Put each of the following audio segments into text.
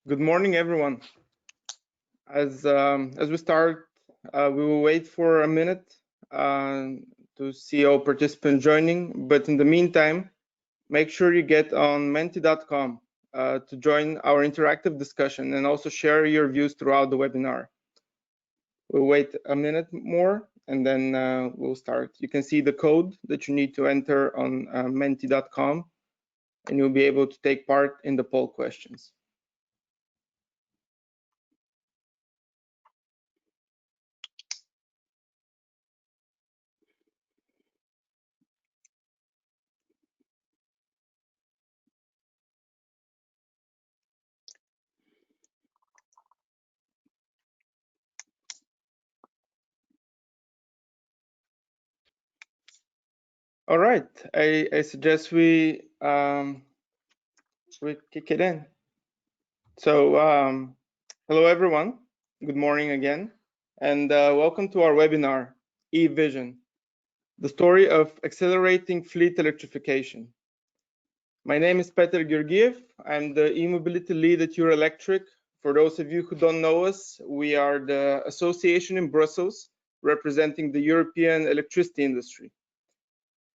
Good morning, everyone. As we start, we will wait for a minute to see all participants joining. But in the meantime, make sure you get on menti.com to join our interactive discussion and also share your views throughout the webinar. We'll wait a minute more and then we'll start. You can see the code that you need to enter on menti.com, and you'll be able to take part in the poll questions. All right, I suggest we kick it in. So hello everyone, good morning again, and welcome to our webinar, eVision, the story of accelerating fleet electrification. My name is Peter Georgiev. I'm the e-mobility lead at Euroelectric. For those of you who don't know us, we are the association in Brussels representing the European electricity industry.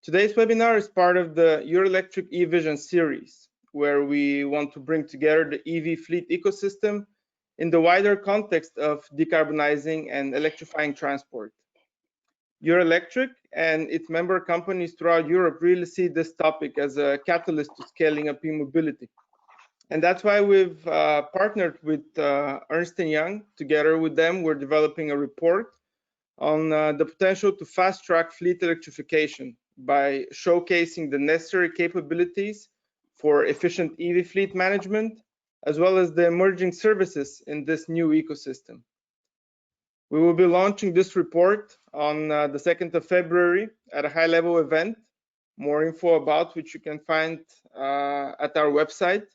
Today's webinar is part of the Euroelectric eVision series, where we want to bring together the EV fleet ecosystem in the wider context of decarbonizing and electrifying transport. Euroelectric and its member companies throughout Europe really see this topic as a catalyst to scaling up e-mobility. And that's why we've partnered with Ernst & Young. Together with them, we're developing a report on the potential to fast-track fleet electrification by showcasing the necessary capabilities for efficient EV fleet management, as well as the emerging services in this new ecosystem. We will be launching this report on the 2nd of February at a high-level event, more info about which you can find at our website.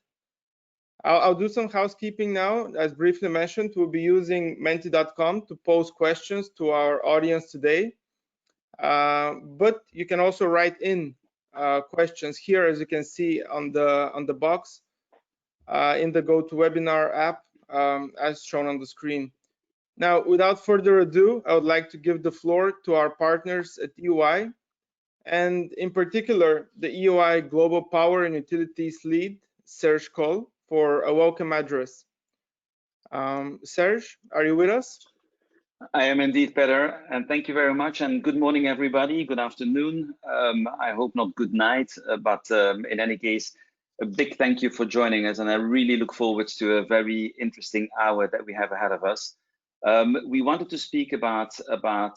I'll do some housekeeping now. As briefly mentioned, we'll be using menti.com to pose questions to our audience today. But you can also write in questions here, as you can see on the box in the GoToWebinar app, as shown on the screen. Now, without further ado, I would like to give the floor to our partners at EY, and in particular, the EY Global Power and Utilities Lead, Serge Koll, for a welcome address. Serge, are you with us? I am indeed, Peter, and thank you very much, and good morning, everybody. Good afternoon. I hope not good night, but in any case, a big thank you for joining us, and I really look forward to a very interesting hour that we have ahead of us. We wanted to speak about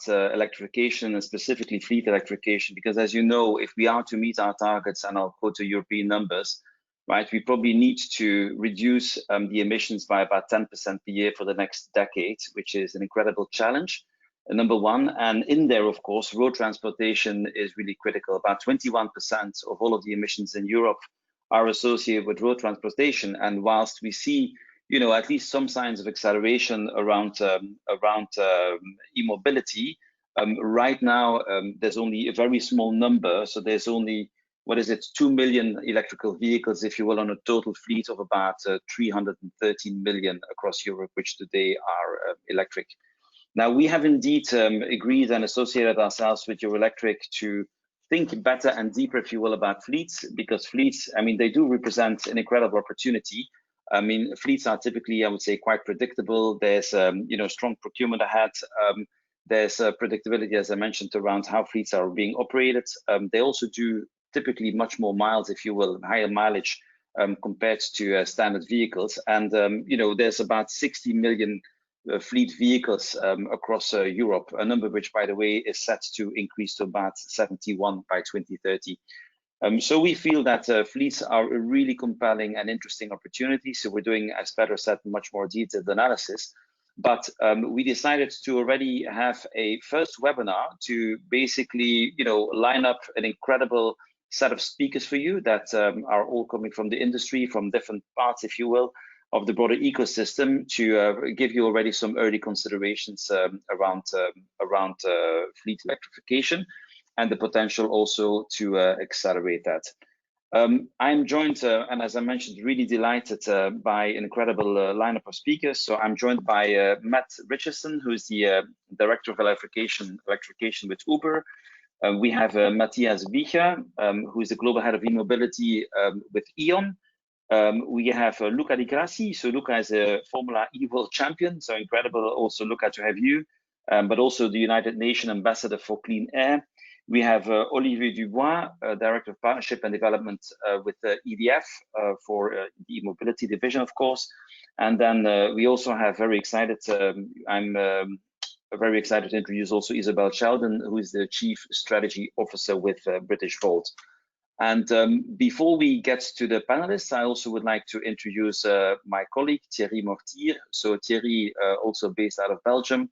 electrification, and specifically fleet electrification, because as you know, if we are to meet our targets, and I'll quote the European numbers, right, we probably need to reduce the emissions by about 10% per year for the next decade, which is an incredible challenge, number one. And in there, of course, road transportation is really critical. About 21% of all of the emissions in Europe are associated with road transportation. And whilst we see, you know, at least some signs of acceleration around e-mobility, right now there's only a very small number. So there's only, 2 million electrical vehicles, if you will, on a total fleet of about 313 million across Europe, which today are electric. Now, we have indeed agreed and associated ourselves with Euroelectric to think better and deeper, if you will, about fleets, because fleets, I mean, they do represent an incredible opportunity. I mean, fleets are typically, I would say, quite predictable. There's, you know, strong procurement ahead. There's predictability, as I mentioned, around how fleets are being operated. They also do typically much more miles, if you will, higher mileage compared to standard vehicles. And, you know, there's about 60 million fleet vehicles across Europe, a number which, by the way, is set to increase to about 71 by 2030. So we feel that fleets are a really compelling and interesting opportunity. So we're doing, as Peter said, much more detailed analysis. But we decided to already have a first webinar to basically, you know, line up an incredible set of speakers for you that are all coming from the industry, from different parts, if you will, of the broader ecosystem, to give you already some early considerations around fleet electrification and the potential also to accelerate that. I'm joined, and as I mentioned, really delighted by an incredible lineup of speakers. So I'm joined by Matt Richardson, who is the Director of Electrification with Uber. We have Matthias Wiecher, who is the Global Head of E-Mobility with E.ON. We have Luca Di Grassi. So Luca is a Formula E World Champion. So incredible also, Luca, to have you, but also the United Nations Ambassador for Clean Air. We have Olivier Dubois, Director of Partnership and Development with EDF for the e-mobility division, of course. And then we also have very excited, I'm very excited to introduce also Isabel Sheldon, who is the Chief Strategy Officer with British Volt. And before we get to the panelists, I also would like to introduce my colleague, Thierry Mortier. So Thierry, also based out of Belgium,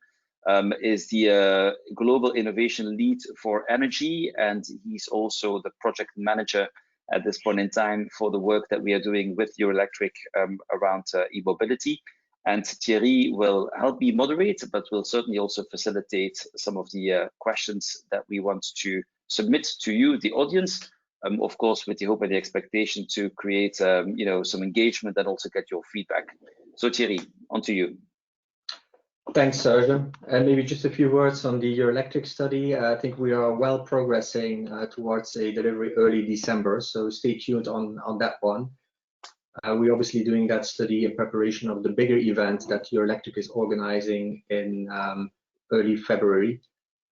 is the Global Innovation Lead for Energy, and he's also the project manager at this point in time for the work that we are doing with Eurelectric around e-mobility. And Thierry will help me moderate, but will certainly also facilitate some of the questions that we want to submit to you, the audience, of course, with the hope and the expectation to create some engagement and also get your feedback. So Thierry, on to you. Thanks, Serge. And maybe just a few words on the Eurelectric study. I think we are well progressing towards a delivery early December, so stay tuned on that one. We're obviously doing that study in preparation of the bigger event that Eurelectric is organizing in early February.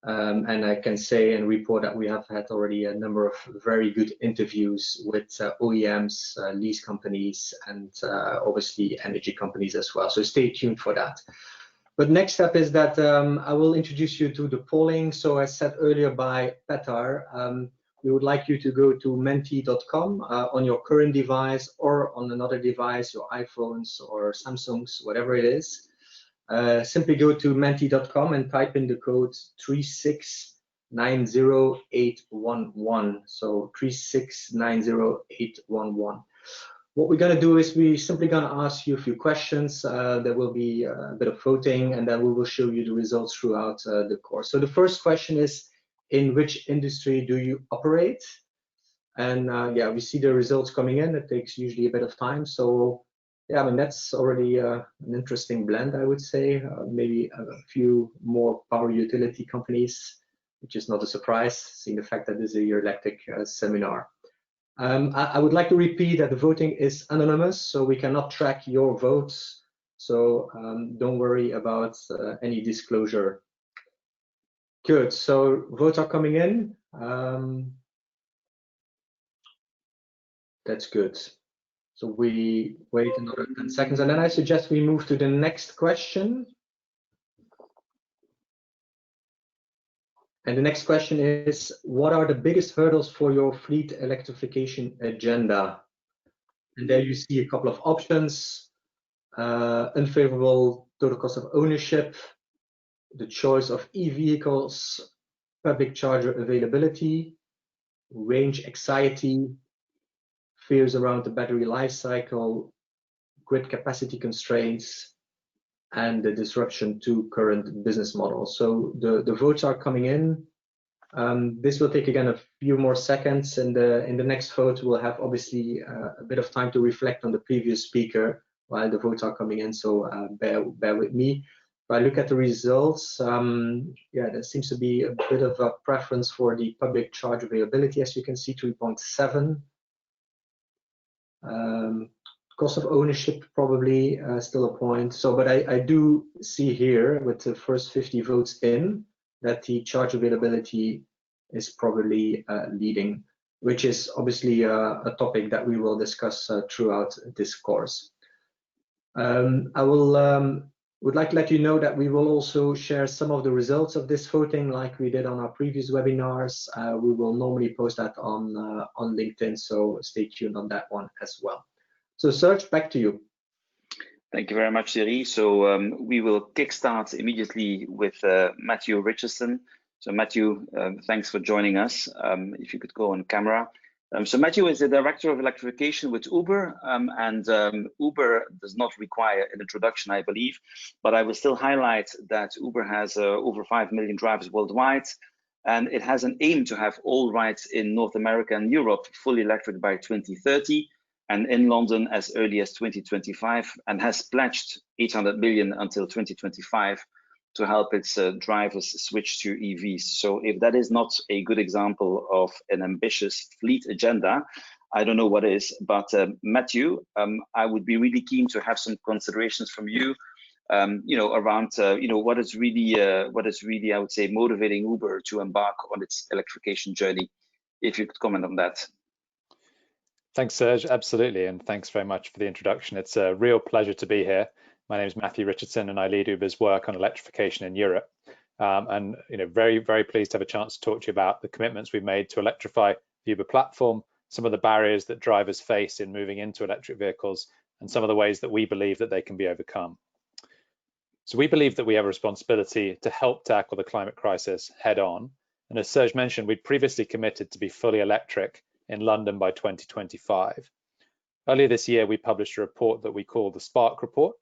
And I can say and report that we have had already a number of very good interviews with OEMs, lease companies, and obviously energy companies as well. So stay tuned for that. But next step is that I will introduce you to the polling. So as said earlier by Petar, we would like you to go to menti.com on your current device or on another device, your iPhones or Samsungs, whatever it is. Simply go to menti.com and type in the code 3690811. So 3690811. What we're going to do is we're simply going to ask you a few questions. There will be a bit of voting, and then we will show you the results throughout the course. So the first question is, in which industry do you operate? And yeah, we see the results coming in. It takes usually a bit of time. So yeah, I mean, that's already an interesting blend, I would say. Maybe a few more power utility companies, which is not a surprise, seeing the fact that this is a Eurelectric seminar. I would like to repeat that the voting is anonymous, so we cannot track your votes. So don't worry about any disclosure. Good, so votes are coming in. That's good. So we wait another 10 seconds, and then I suggest we move to the next question. And the next question is, what are the biggest hurdles for your fleet electrification agenda? And there you see a couple of options: unfavorable total cost of ownership, the choice of e-vehicles, public charger availability, range anxiety, fears around the battery life cycle, grid capacity constraints, and the disruption to current business models. So the votes are coming in. This will take again a few more seconds, and in the next vote we'll have obviously a bit of time to reflect on the previous speaker while the votes are coming in. So bear with me. If I look at the results, yeah, there seems to be a bit of a preference for the public charge availability, as you can see, 3.7. Cost of ownership probably still a point. So, but I do see here with the first 50 votes in that the charge availability is probably leading, which is obviously a topic that we will discuss throughout this course. I would like to let you know that we will also share some of the results of this voting like we did on our previous webinars. We will normally post that on LinkedIn, so stay tuned on that one as well. So Serge, back to you. Thank you very much, Thierry. So we will kickstart immediately with Matthew Richardson. So Matthew, thanks for joining us. If you could go on camera. So Matthew is the Director of Electrification with Uber, and Uber does not require an introduction, I believe, but I will still highlight that Uber has over 5 million drivers worldwide. and it has an aim to have all rides in North America and Europe fully electric by 2030, and in London as early as 2025, and has pledged 800 million until 2025 to help its drivers switch to EVs. So if that is not a good example of an ambitious fleet agenda, I don't know what is. But Matthew, I would be really keen to have some considerations from you, around what is really, I would say, motivating Uber to embark on its electrification journey. If you could comment on that. Thanks, Serge. Absolutely, and thanks very much for the introduction. It's a real pleasure to be here. My name is Matthew Richardson, and I lead Uber's work on electrification in Europe. And very, very pleased to have a chance to talk to you about the commitments we've made to electrify the Uber platform, some of the barriers that drivers face in moving into electric vehicles, and some of the ways that we believe that they can be overcome. So we believe that we have a responsibility to help tackle the climate crisis head on. And as Serge mentioned, we'd previously committed to be fully electric in London by 2025. Earlier this year, we published a report that we call the Spark Report,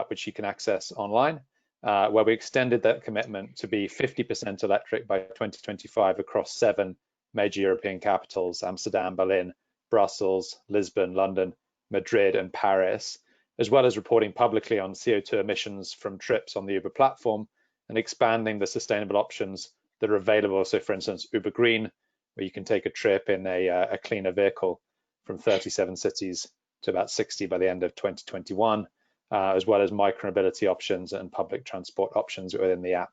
which you can access online, where we extended that commitment to be 50% electric by 2025 across 7 major European capitals: Amsterdam, Berlin, Brussels, Lisbon, London, Madrid, and Paris, as well as reporting publicly on CO2 emissions from trips on the Uber platform and expanding the sustainable options that are available. So for instance, Uber Green, where you can take a trip in a cleaner vehicle from 37 cities to about 60 by the end of 2021, as well as micromobility options and public transport options within the app.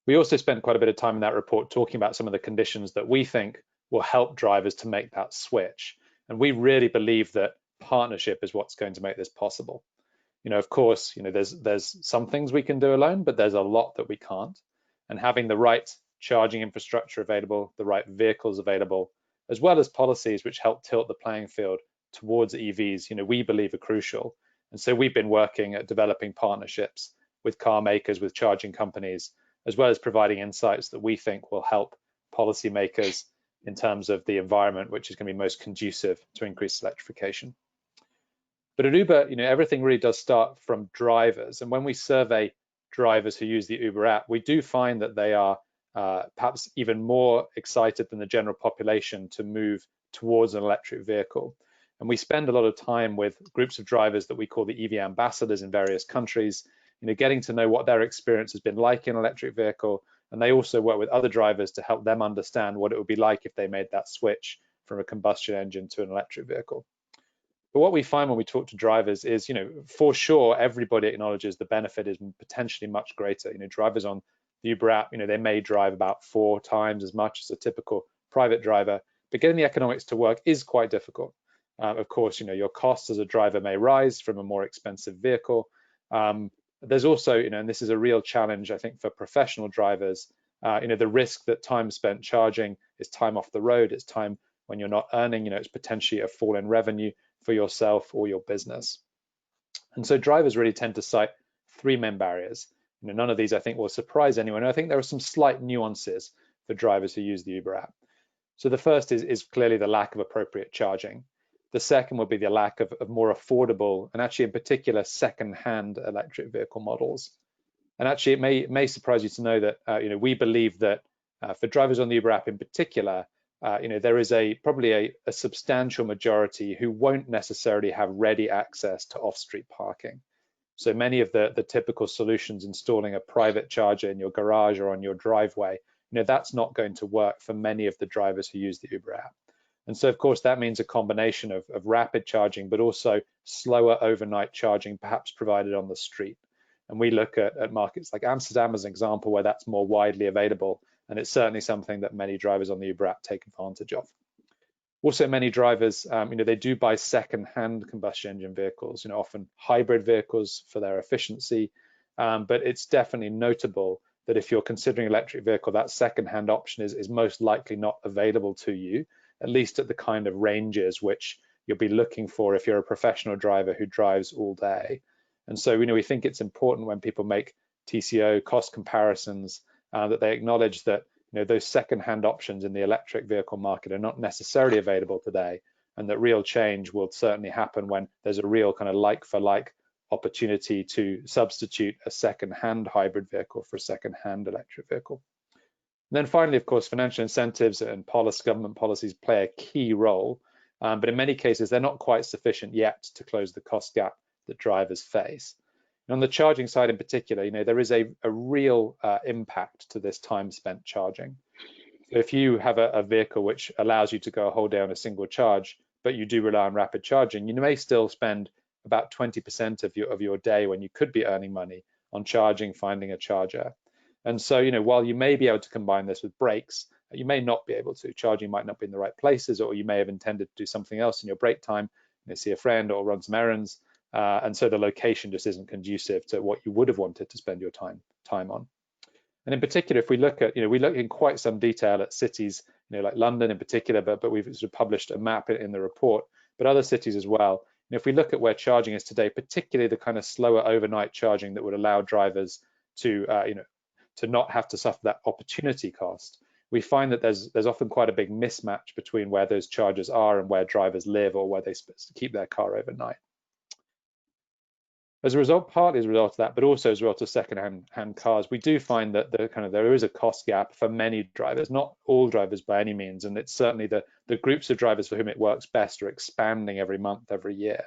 We also spent quite a bit of time in that report talking about some of the conditions that we think will help drivers to make that switch. And we really believe that partnership is what's going to make this possible. Of course, there's some things we can do alone, but there's a lot that we can't. And having the right charging infrastructure available, the right vehicles available, as well as policies which help tilt the playing field towards EVs, we believe are crucial. And so we've been working at developing partnerships with car makers, with charging companies, as well as providing insights that we think will help policymakers in terms of the environment, which is going to be most conducive to increased electrification. But at Uber, everything really does start from drivers. And when we survey drivers who use the Uber app, we do find that they are perhaps even more excited than the general population to move towards an electric vehicle. And we spend a lot of time with groups of drivers that we call the EV ambassadors in various countries, getting to know what their experience has been like in an electric vehicle. And they also work with other drivers to help them understand what it would be like if they made that switch from a combustion engine to an electric vehicle. But what we find when we talk to drivers is, for sure, everybody acknowledges the benefit is potentially much greater. Drivers on the Uber app, they may drive about 4 times as much as a typical private driver, but getting the economics to work is quite difficult. Of course, your costs as a driver may rise from a more expensive vehicle. There's also, and this is a real challenge, I think, for professional drivers, the risk that time spent charging is time off the road, it's time when you're not earning, it's potentially a fall in revenue for yourself or your business. And so drivers really tend to cite 3 main barriers. None of these, I think, will surprise anyone. I think there are some slight nuances for drivers who use the Uber app. So the first is clearly the lack of appropriate charging. The second would be the lack of more affordable and actually in particular second-hand electric vehicle models. And actually it may surprise you to know that we believe that for drivers on the Uber app in particular, there is probably a substantial majority who won't necessarily have ready access to off-street parking. So many of the typical solutions, installing a private charger in your garage or on your driveway, that's not going to work for many of the drivers who use the Uber app. And so, of course, that means a combination of rapid charging, but also slower overnight charging, perhaps provided on the street. And we look at markets like Amsterdam as an example where that's more widely available. And it's certainly something that many drivers on the Uber app take advantage of. Also, many drivers, they do buy second-hand combustion engine vehicles, often hybrid vehicles for their efficiency. But it's definitely notable that if you're considering electric vehicle, that second-hand option is most likely not available to you, at least at the kind of ranges which you'll be looking for if you're a professional driver who drives all day. And so, we think it's important when people make TCO cost comparisons that they acknowledge that those second-hand options in the electric vehicle market are not necessarily available today, and that real change will certainly happen when there's a real kind of like-for-like opportunity to substitute a second-hand hybrid vehicle for a second-hand electric vehicle. And then finally, of course, financial incentives and government policies play a key role, but in many cases, they're not quite sufficient yet to close the cost gap that drivers face. And on the charging side in particular, there is a real impact to this time spent charging. So if you have a vehicle which allows you to go a whole day on a single charge, but you do rely on rapid charging, you may still spend about 20% of your day when you could be earning money on charging, finding a charger. And so, while you may be able to combine this with breaks, you may not be able to. Charging might not be in the right places, or you may have intended to do something else in your break time, see a friend or run some errands. And so the location just isn't conducive to what you would have wanted to spend your time on. And in particular, if we look at, we look in quite some detail at cities, like London in particular, but we've sort of published a map in the report, but other cities as well. If we look at where charging is today, particularly the kind of slower overnight charging that would allow drivers to, to not have to suffer that opportunity cost, we find that there's often quite a big mismatch between where those chargers are and where drivers live or where they keep their car overnight. As a result, partly as a result of that, but also as a result of second-hand cars, we do find that there is a cost gap for many drivers, not all drivers by any means, and it's certainly the groups of drivers for whom it works best are expanding every month, every year.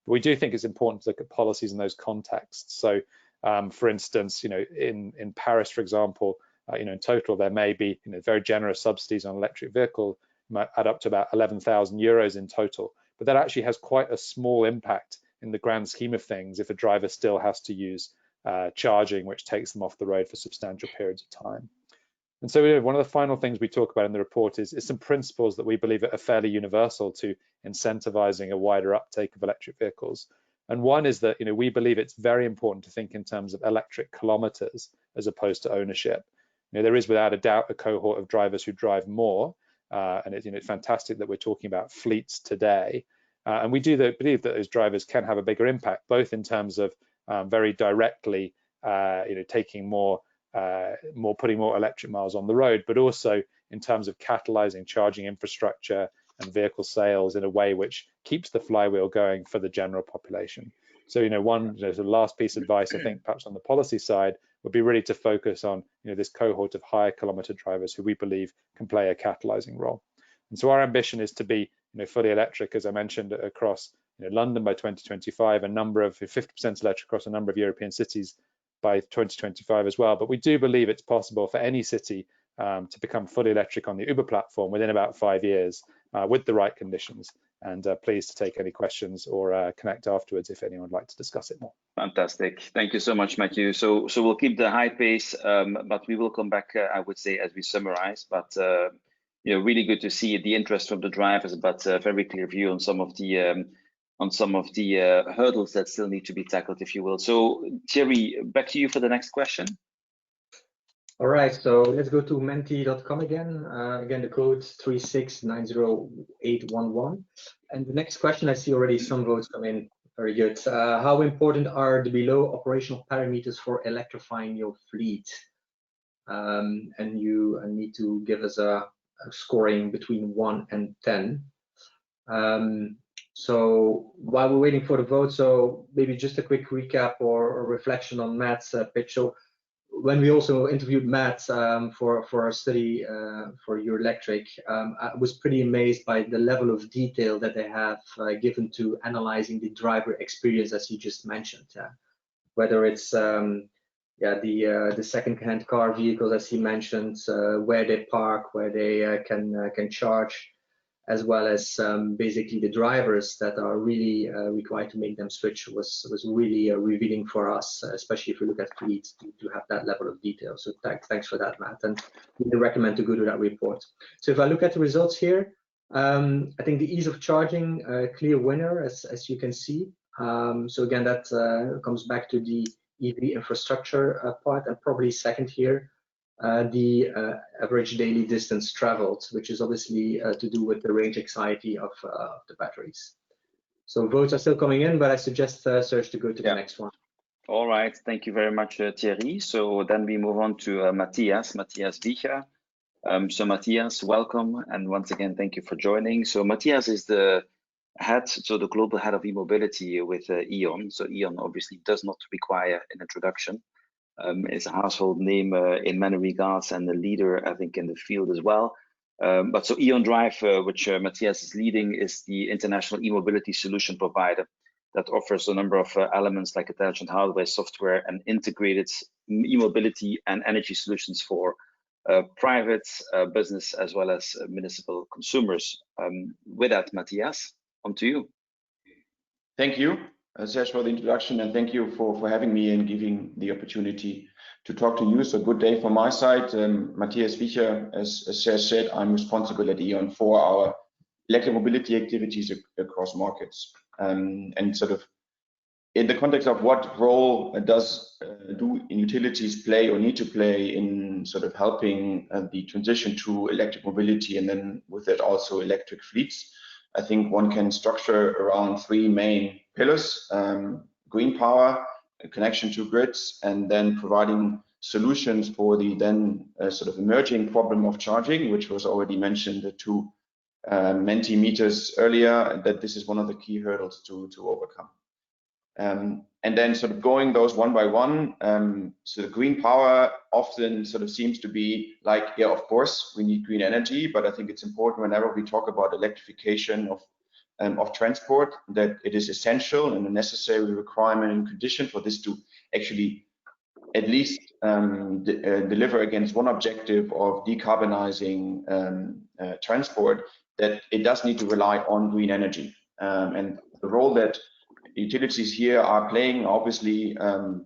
But we do think it's important to look at policies in those contexts. So, for instance, in Paris, for example, in total there may be very generous subsidies on electric vehicle, might add up to about 11,000 euros in total, but that actually has quite a small impact in the grand scheme of things if a driver still has to use charging, which takes them off the road for substantial periods of time. And so one of the final things we talk about in the report is some principles that we believe are fairly universal to incentivizing a wider uptake of electric vehicles. And one is that we believe it's very important to think in terms of electric kilometers as opposed to ownership. There is without a doubt a cohort of drivers who drive more, and it's fantastic that we're talking about fleets today. And we do believe that those drivers can have a bigger impact, both in terms of very directly, taking putting more electric miles on the road, but also in terms of catalyzing charging infrastructure and vehicle sales in a way which keeps the flywheel going for the general population. So, the last piece of advice, I think, perhaps on the policy side, would be really to focus on, this cohort of higher kilometer drivers who we believe can play a catalyzing role. And so our ambition is to be fully electric, as I mentioned, across London by 2025, a number of 50% electric across a number of European cities by 2025 as well. But we do believe it's possible for any city to become fully electric on the Uber platform within about 5 years with the right conditions. And pleased to take any questions or connect afterwards if anyone would like to discuss it more. Fantastic. Thank you so much, Matthew. So we'll keep the high pace, but we will come back, I would say, as we summarize. But really good to see the interest from the drivers, but a very clear view on some of the hurdles that still need to be tackled, if you will. So Thierry, back to you for the next question. All right, so let's go to menti.com again. Again, the code 3690811. And the next question, I see already some votes come in. Very good. How important are the below operational parameters for electrifying your fleet? And you need to give us a scoring between 1 and 10. So while we're waiting for the vote, so maybe just a quick recap or a reflection on Matt's pitch. So when we also interviewed Matt for our study for Your Electric, I was pretty amazed by the level of detail that they have given to analyzing the driver experience, as you just mentioned. Whether it's the second-hand car vehicles, as he mentioned, where they park, where they can charge, as well as basically the drivers that are really required to make them switch was really revealing for us, especially if you look at fleets, to have that level of detail. So thanks for that, Matt, and we recommend to go to that report. So if I look at the results here, I think the ease of charging, clear winner, as you can see. So again, that comes back to the EV infrastructure part, and probably second here, the average daily distance traveled, which is obviously to do with the range anxiety of the batteries. So votes are still coming in, but I suggest Serge to go to the next one. All right, thank you very much, Thierry. So then we move on to Matthias Wiecher. So Matthias, welcome, and once again, thank you for joining. So Matthias is the global head of e-mobility with E.ON. So E.ON obviously does not require an introduction. is a household name in many regards and a leader, I think, in the field as well. But so E.ON Drive, which Matthias is leading, is the international e-mobility solution provider that offers a number of elements like intelligent hardware, software, and integrated e-mobility and energy solutions for private business as well as municipal consumers. With that, Matthias, on to you. Thank you, Serge, for the introduction, and thank you for having me and giving the opportunity to talk to you. So good day from my side. Matthias Wiecher, as Serge said, I'm responsible at E.ON for our electric mobility activities across markets. And sort of in the context of what role do utilities play or need to play in sort of helping the transition to electric mobility, and then with that also electric fleets, I think one can structure around three main pillars: green power, a connection to grids, and then providing solutions for the then sort of emerging problem of charging, which was already mentioned, the 2 Mentimeters earlier, that this is one of the key hurdles to overcome. And then sort of going those one by one, so the green power often sort of seems to be like, yeah, of course, we need green energy, but I think it's important whenever we talk about electrification of transport, that it is essential and a necessary requirement and condition for this to actually at least deliver against one objective of decarbonizing transport, that it does need to rely on green energy. And the role that utilities here are playing, obviously,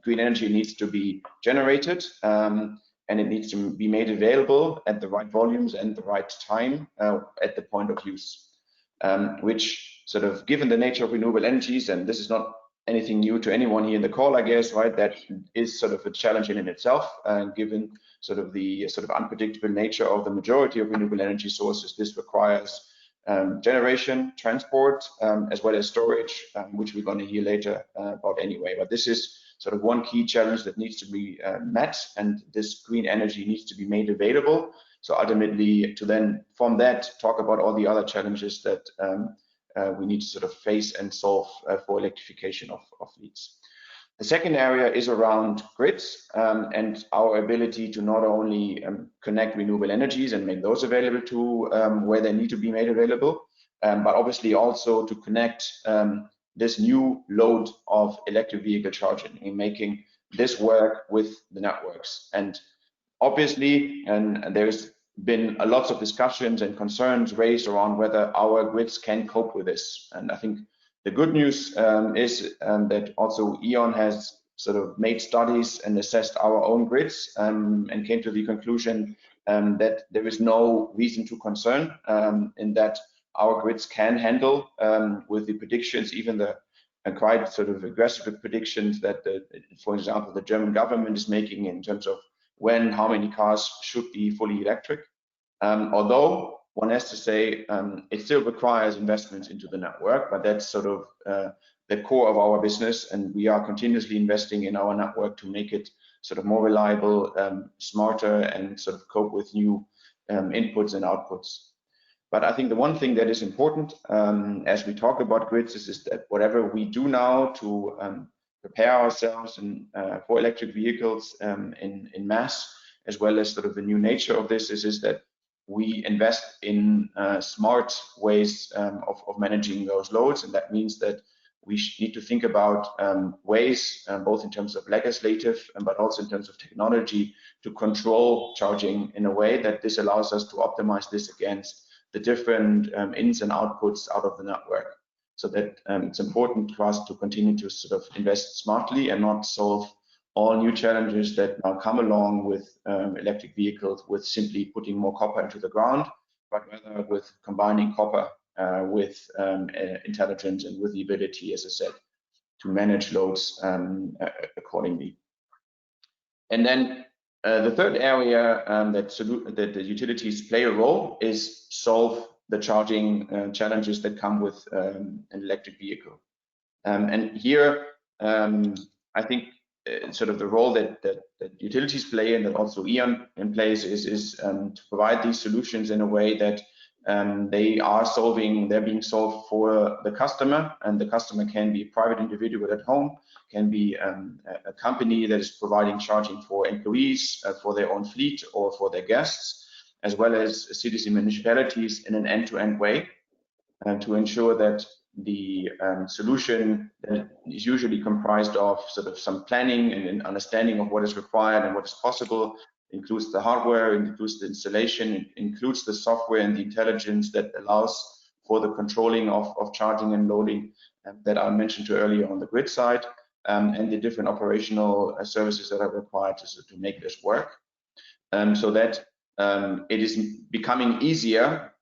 green energy needs to be generated, and it needs to be made available at the right volumes and the right time at the point of use, which sort of, given the nature of renewable energies, and this is not anything new to anyone here in the call, I guess, right, that is sort of a challenge in itself, given sort of the sort of unpredictable nature of the majority of renewable energy sources. This requires generation, transport, as well as storage, which we're going to hear later about anyway. But this is sort of one key challenge that needs to be met, and this green energy needs to be made available. So ultimately, to then from that talk about all the other challenges that we need to sort of face and solve for electrification of fleets. The second area is around grids and our ability to not only connect renewable energies and make those available to where they need to be made available, but obviously also to connect this new load of electric vehicle charging and making this work with the networks. And obviously, and there's been lots of discussions and concerns raised around whether our grids can cope with this. And I think the good news is that also E.ON has sort of made studies and assessed our own grids and came to the conclusion that there is no reason to concern in that our grids can handle with the predictions, even the quite sort of aggressive predictions that, for example, the German government is making in terms of how many cars should be fully electric. Although one has to say it still requires investments into the network, but that's sort of the core of our business, and we are continuously investing in our network to make it sort of more reliable, smarter, and sort of cope with new inputs and outputs. But I think the one thing that is important as we talk about grids is that whatever we do now to prepare ourselves for electric vehicles in mass, as well as sort of the new nature of this, is that we invest in smart ways of managing those loads. And that means that we need to think about ways, both in terms of legislative, but also in terms of technology, to control charging in a way that this allows us to optimize this against the different ins and outputs out of the network. So that it's important for us to continue to sort of invest smartly and not solve all new challenges that now come along with electric vehicles with simply putting more copper into the ground, but rather with combining copper with intelligence and with the ability, as I said, to manage loads accordingly. And then the third area that the utilities play a role is solve the charging challenges that come with an electric vehicle. And here, I think sort of the role that utilities play and that also E.ON plays is to provide these solutions in a way that they're being solved for the customer, and the customer can be a private individual at home, can be a company that is providing charging for employees, for their own fleet or for their guests, as well as cities and municipalities in an end-to-end way, to ensure that the solution that is usually comprised of sort of some planning and an understanding of what is required and what is possible, includes the hardware, includes the installation, it includes the software and the intelligence that allows for the controlling of charging and loading that I mentioned earlier on the grid side, and the different operational services that are required to make this work, so that it is becoming easier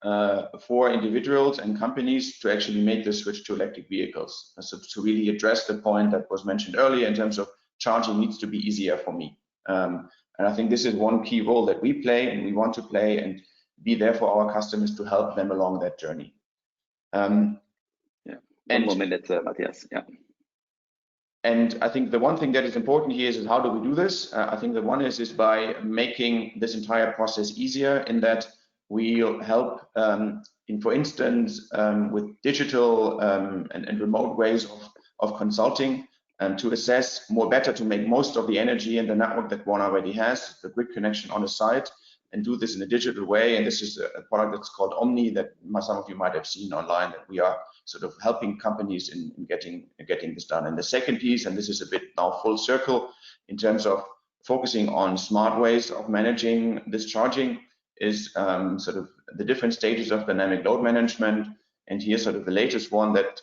for individuals and companies to actually make the switch to electric vehicles. So to really address the point that was mentioned earlier in terms of charging needs to be easier for me. And I think this is one key role that we play and we want to play and be there for our customers to help them along that journey. One more minute, Matthias. Yeah. And I think the one thing that is important here is how do we do this? I think the one is by making this entire process easier, in that we'll help, for instance, with digital and remote ways of consulting, to assess better to make most of the energy in the network that one already has, the grid connection on the site, and do this in a digital way. And this is a product that's called Omni that some of you might have seen online, that we are sort of helping companies in getting this done. And the second piece, and this is a bit now full circle in terms of focusing on smart ways of managing this charging, is sort of the different stages of dynamic load management. And here's sort of the latest one that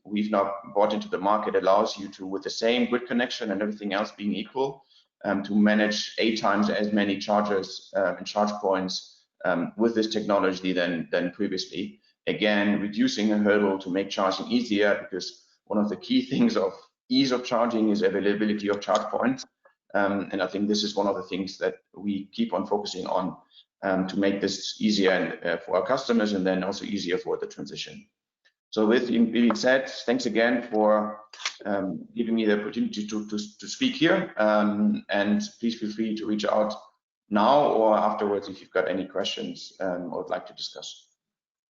we've now brought into the market, allows you to, with the same grid connection and everything else being equal, to manage 8 times as many chargers and charge points with this technology than previously. Again, reducing a hurdle to make charging easier, because one of the key things of ease of charging is availability of charge points. And I think this is one of the things that we keep on focusing on, to make this easier for our customers, and then also easier for the transition. So with being said, thanks again for giving me the opportunity to speak here, and please feel free to reach out now or afterwards if you've got any questions or would like to discuss.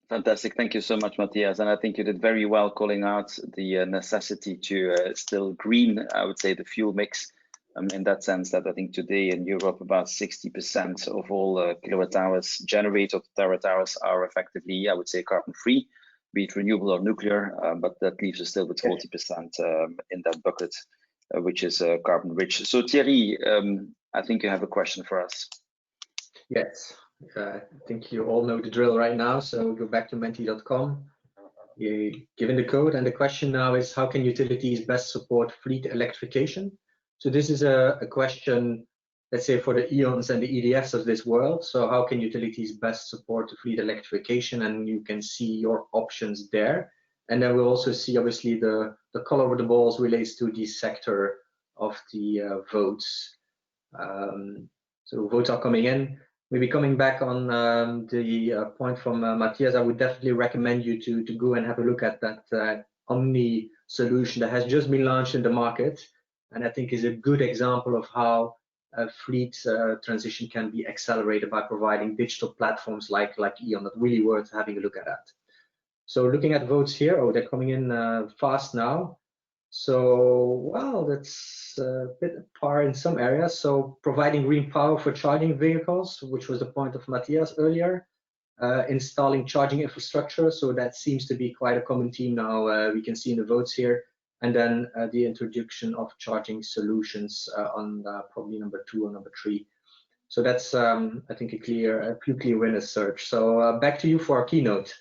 Fantastic. Thank you so much, Matthias. And I think you did very well calling out the necessity to still green, I would say, the fuel mix, in that sense that I think today in Europe about 60% of all kilowatt hours generated, terawatt hours, are effectively, I would say, carbon free, be it renewable or nuclear, but that leaves us still with 40% in that bucket, which is carbon rich. So Thierry, I think you have a question for us. Yes, I think you all know the drill right now. So go back to menti.com, given the code, and the question now is, how can utilities best support fleet electrification? So this is a question, let's say, for the E.ONs and the EDFs of this world. So how can utilities best support the fleet electrification? And you can see your options there. And then we'll also see, obviously, the color of the balls relates to the sector of the votes. So votes are coming in. Maybe coming back on the point from Matthias, I would definitely recommend you to go and have a look at that Omni solution that has just been launched in the market, and I think is a good example of how fleet transition can be accelerated by providing digital platforms like E.ON. That's really worth having a look at that. So looking at votes here, oh, they're coming in fast now. So, well, that's a bit par in some areas. So providing green power for charging vehicles, which was the point of Matthias earlier, installing charging infrastructure. So that seems to be quite a common theme now, we can see in the votes here. And then the introduction of charging solutions on probably number 2 or number 3. So that's, I think, a few clear winners search. So back to you for our keynote.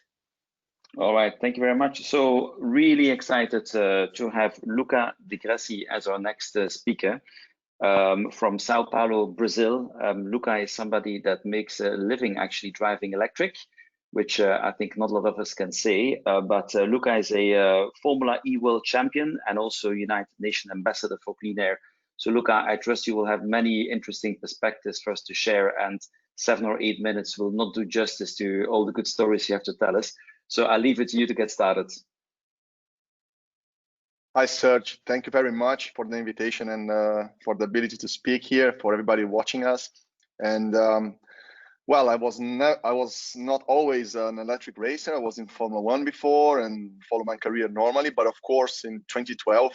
All right, thank you very much. So really excited to have Luca Di Grassi as our next speaker from Sao Paulo, Brazil. Luca is somebody that makes a living actually driving electric, which I think not a lot of us can say, but Luca is a Formula E World Champion and also United Nations Ambassador for Clean Air. So Luca, I trust you will have many interesting perspectives for us to share, and 7 or 8 minutes will not do justice to all the good stories you have to tell us. So I'll leave it to you to get started. Hi, Serge. Thank you very much for the invitation and for the ability to speak here, for everybody watching us. And Well, I was not always an electric racer. I was in Formula One before and followed my career normally. But of course, in 2012,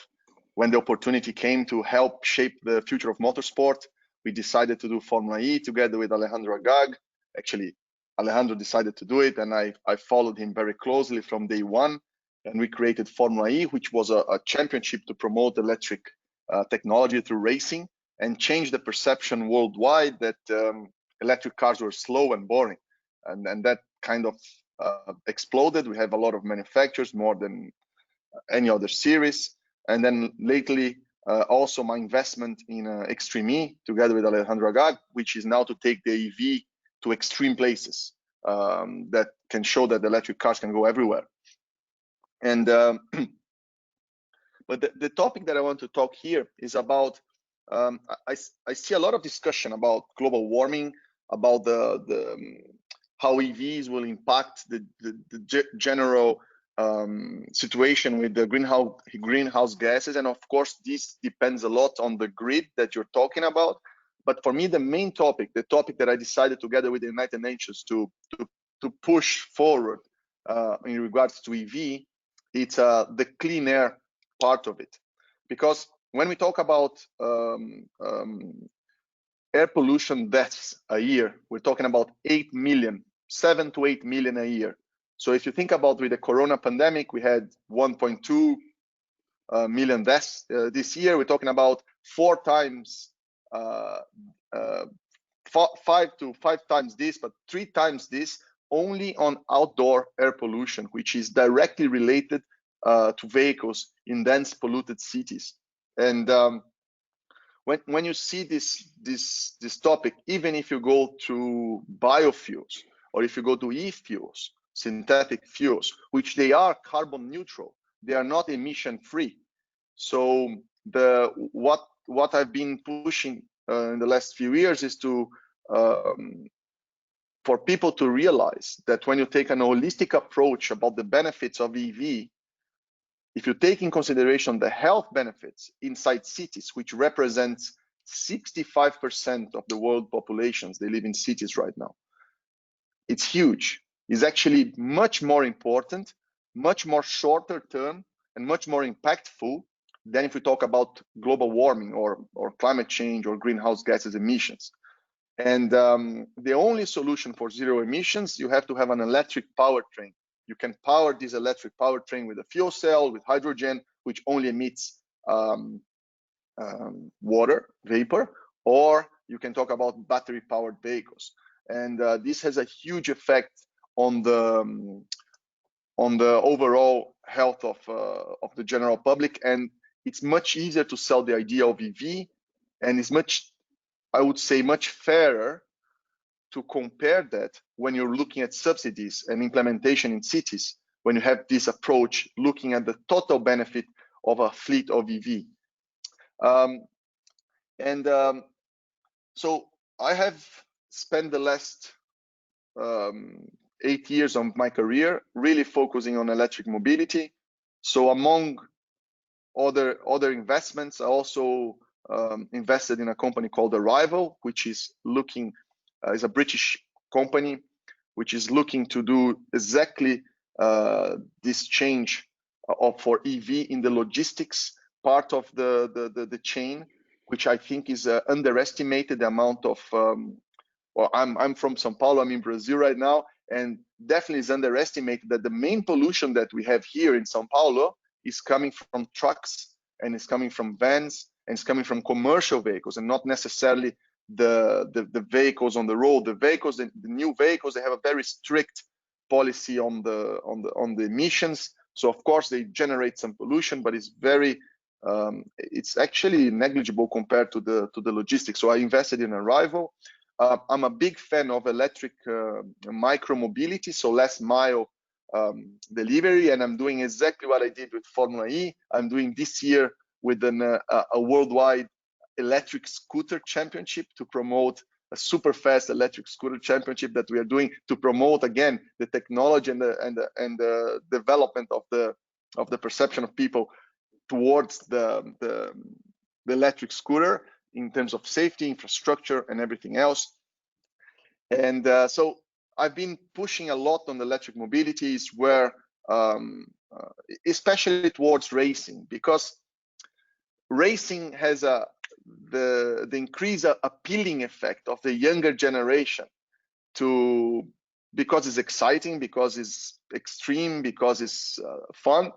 when the opportunity came to help shape the future of motorsport, we decided to do Formula E together with Alejandro Agag. Actually, Alejandro decided to do it, and I followed him very closely from day one. And we created Formula E, which was a championship to promote electric technology through racing and change the perception worldwide that electric cars were slow and boring. And that kind of exploded. We have a lot of manufacturers, more than any other series. And then lately, also my investment in Extreme E together with Alejandro Agag, which is now to take the EV to extreme places that can show that electric cars can go everywhere. And but the topic that I want to talk here is about, I see a lot of discussion about global warming, about how EVs will impact the general situation with the greenhouse gases. And of course, this depends a lot on the grid that you're talking about. But for me, the main topic, the topic that I decided together with the United Nations to push forward in regards to EV, it's the clean air part of it. Because when we talk about air pollution deaths a year, we're talking about 7 to 8 million a year. So if you think about with the Corona pandemic, we had 1.2 million deaths. This year, we're talking about 5 times this, but 3 times this only on outdoor air pollution, which is directly related to vehicles in dense polluted cities. And when you see this topic, even if you go to biofuels or if you go to e-fuels, synthetic fuels, which they are carbon neutral, they are not emission free. So what I've been pushing in the last few years is to for people to realize that when you take an holistic approach about the benefits of EV, if you take in consideration the health benefits inside cities, which represents 65% of the world populations, they live in cities right now, it's huge. It's actually much more important, much more shorter term, and much more impactful than if we talk about global warming or climate change or greenhouse gases emissions. And the only solution for zero emissions, you have to have an electric powertrain. You can power this electric powertrain with a fuel cell, with hydrogen, which only emits water, vapor, or you can talk about battery-powered vehicles. And this has a huge effect on the overall health of the general public. And it's much easier to sell the idea of EV, and it's much, I would say, much fairer to compare that when you're looking at subsidies and implementation in cities, when you have this approach, looking at the total benefit of a fleet of EV. So I have spent the last 8 years of my career really focusing on electric mobility. So among other investments, I also invested in a company called Arrival, which is is a British company, which is looking to do exactly this change for EV in the logistics part of the chain, which I think is underestimated the amount of. Well, I'm from São Paulo. I'm in Brazil right now, and definitely is underestimated that the main pollution that we have here in São Paulo is coming from trucks, and it's coming from vans, and it's coming from commercial vehicles, and not necessarily the vehicles on the road. The new vehicles, they have a very strict policy on the emissions. So of course they generate some pollution, but it's very it's actually negligible compared to the logistics. So I invested in Arrival. I'm a big fan of electric micro mobility, so last mile delivery, and I'm doing exactly what I did with Formula E. I'm doing this year with a worldwide electric scooter championship to promote a super fast electric scooter championship that we are doing to promote again the technology and the development of the perception of people towards the electric scooter in terms of safety, infrastructure, and everything else. And so I've been pushing a lot on the electric mobilities, where especially towards racing, because racing has the increased appealing effect of the younger generation, because it's exciting, because it's extreme, because it's fun,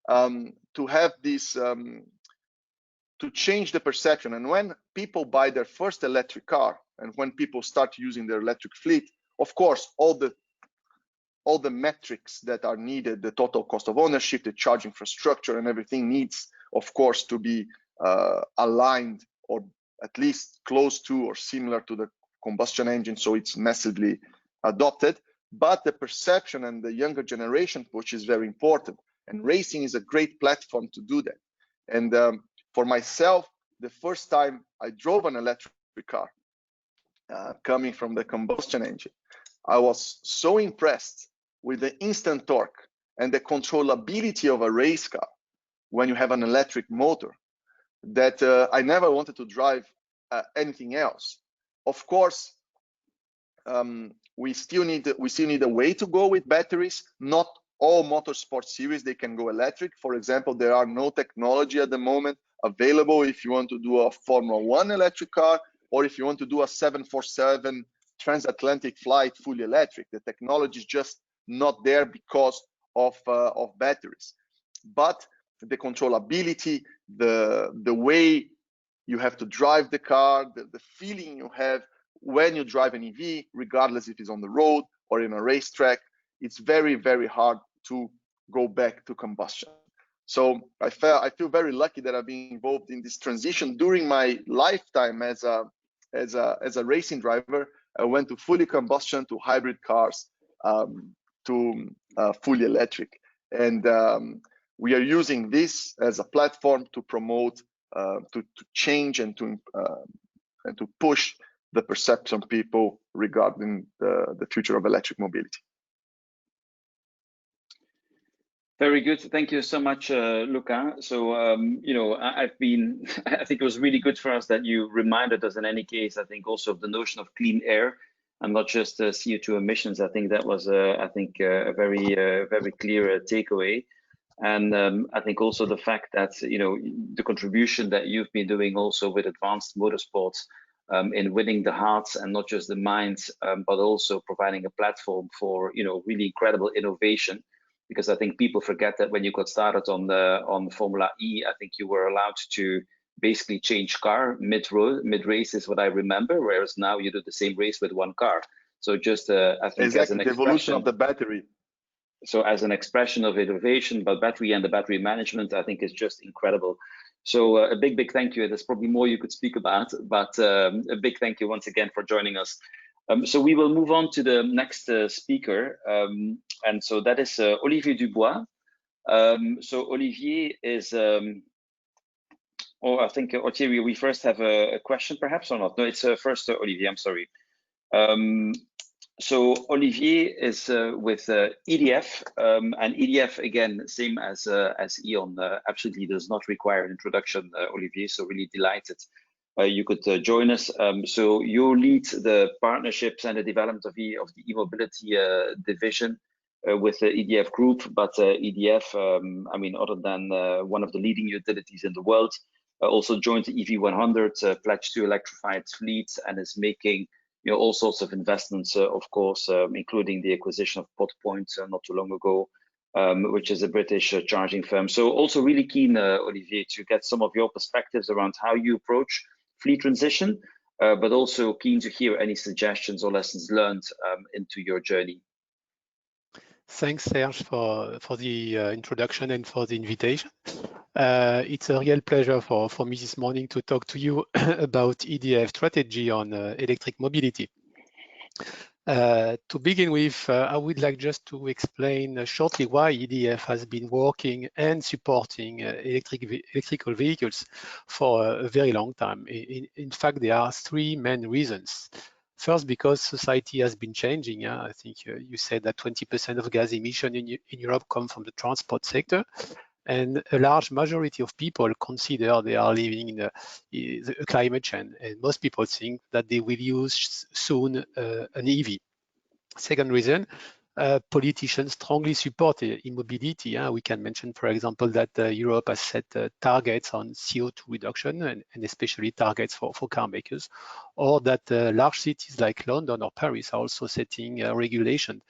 to have this to change the perception. And when people buy their first electric car, and when people start using their electric fleet, of course, all the metrics that are needed, the total cost of ownership, the charge infrastructure, and everything needs, of course, to be aligned, or at least close to or similar to the combustion engine, so it's massively adopted. But the perception and the younger generation push is very important, and racing is a great platform to do that. And for myself, the first time I drove an electric car coming from the combustion engine, I was so impressed with the instant torque and the controllability of a race car when you have an electric motor, that I never wanted to drive anything else. Of course, we still need a way to go with batteries. Not all motorsport series, they can go electric. For example, there are no technology at the moment available if you want to do a Formula 1 electric car, or if you want to do a 747 transatlantic flight fully electric. The technology is just not there because of batteries. But the controllability, the way you have to drive the car, the feeling you have when you drive an EV, regardless if it's on the road or in a racetrack, it's very, very hard to go back to combustion. So I feel very lucky that I've been involved in this transition during my lifetime as a racing driver. I went to fully combustion, to hybrid cars, to fully electric, and we are using this as a platform to promote, to change and to push the perception of people regarding the future of electric mobility. Very good. Thank you so much, Luca. So, you know, I think it was really good for us that you reminded us, in any case, I think also of the notion of clean air and not just CO2 emissions. I think that was, a very clear takeaway. And I think also the fact that, you know, the contribution that you've been doing also with advanced motorsports in winning the hearts and not just the minds, but also providing a platform for, you know, really incredible innovation. Because I think people forget that when you got started on Formula E, I think you were allowed to basically change car mid-race is what I remember, whereas now you do the same race with one car. So just I think exactly, as an the evolution of the battery. So as an expression of innovation, but battery and the battery management, I think is just incredible. So a big thank you. There's probably more you could speak about, but a big thank you once again for joining us. So we will move on to the next speaker, and so that is Olivier Dubois. So Olivier is, I think, Thierry, we first have a question perhaps or not? No, it's first Olivier, I'm sorry. So Olivier is with EDF, and EDF, again, same as E.ON, absolutely does not require an introduction, Olivier, so really delighted you could join us. So you lead the partnerships and the development of the e-mobility division with the EDF Group, but EDF, I mean, other than one of the leading utilities in the world, also joined the EV100 pledge to electrify its fleet, and is making, you know, all sorts of investments, of course, including the acquisition of PodPoint not too long ago, which is a British charging firm. So also really keen, Olivier, to get some of your perspectives around how you approach fleet transition, but also keen to hear any suggestions or lessons learned into your journey. Thanks, Serge, for the introduction and for the invitation. It's a real pleasure for me this morning to talk to you about EDF strategy on electric mobility. To begin with, I would like just to explain shortly why EDF has been working and supporting electrical vehicles for a very long time. In fact, there are three main reasons. First, because society has been changing. I think you said that 20% of gas emission in Europe come from the transport sector. And a large majority of people consider they are living in a climate change, and most people think that they will use soon an EV. Second reason, politicians strongly support e-mobility. We can mention, for example, that Europe has set targets on CO2 reduction and especially targets for car makers, or that large cities like London or Paris are also setting regulation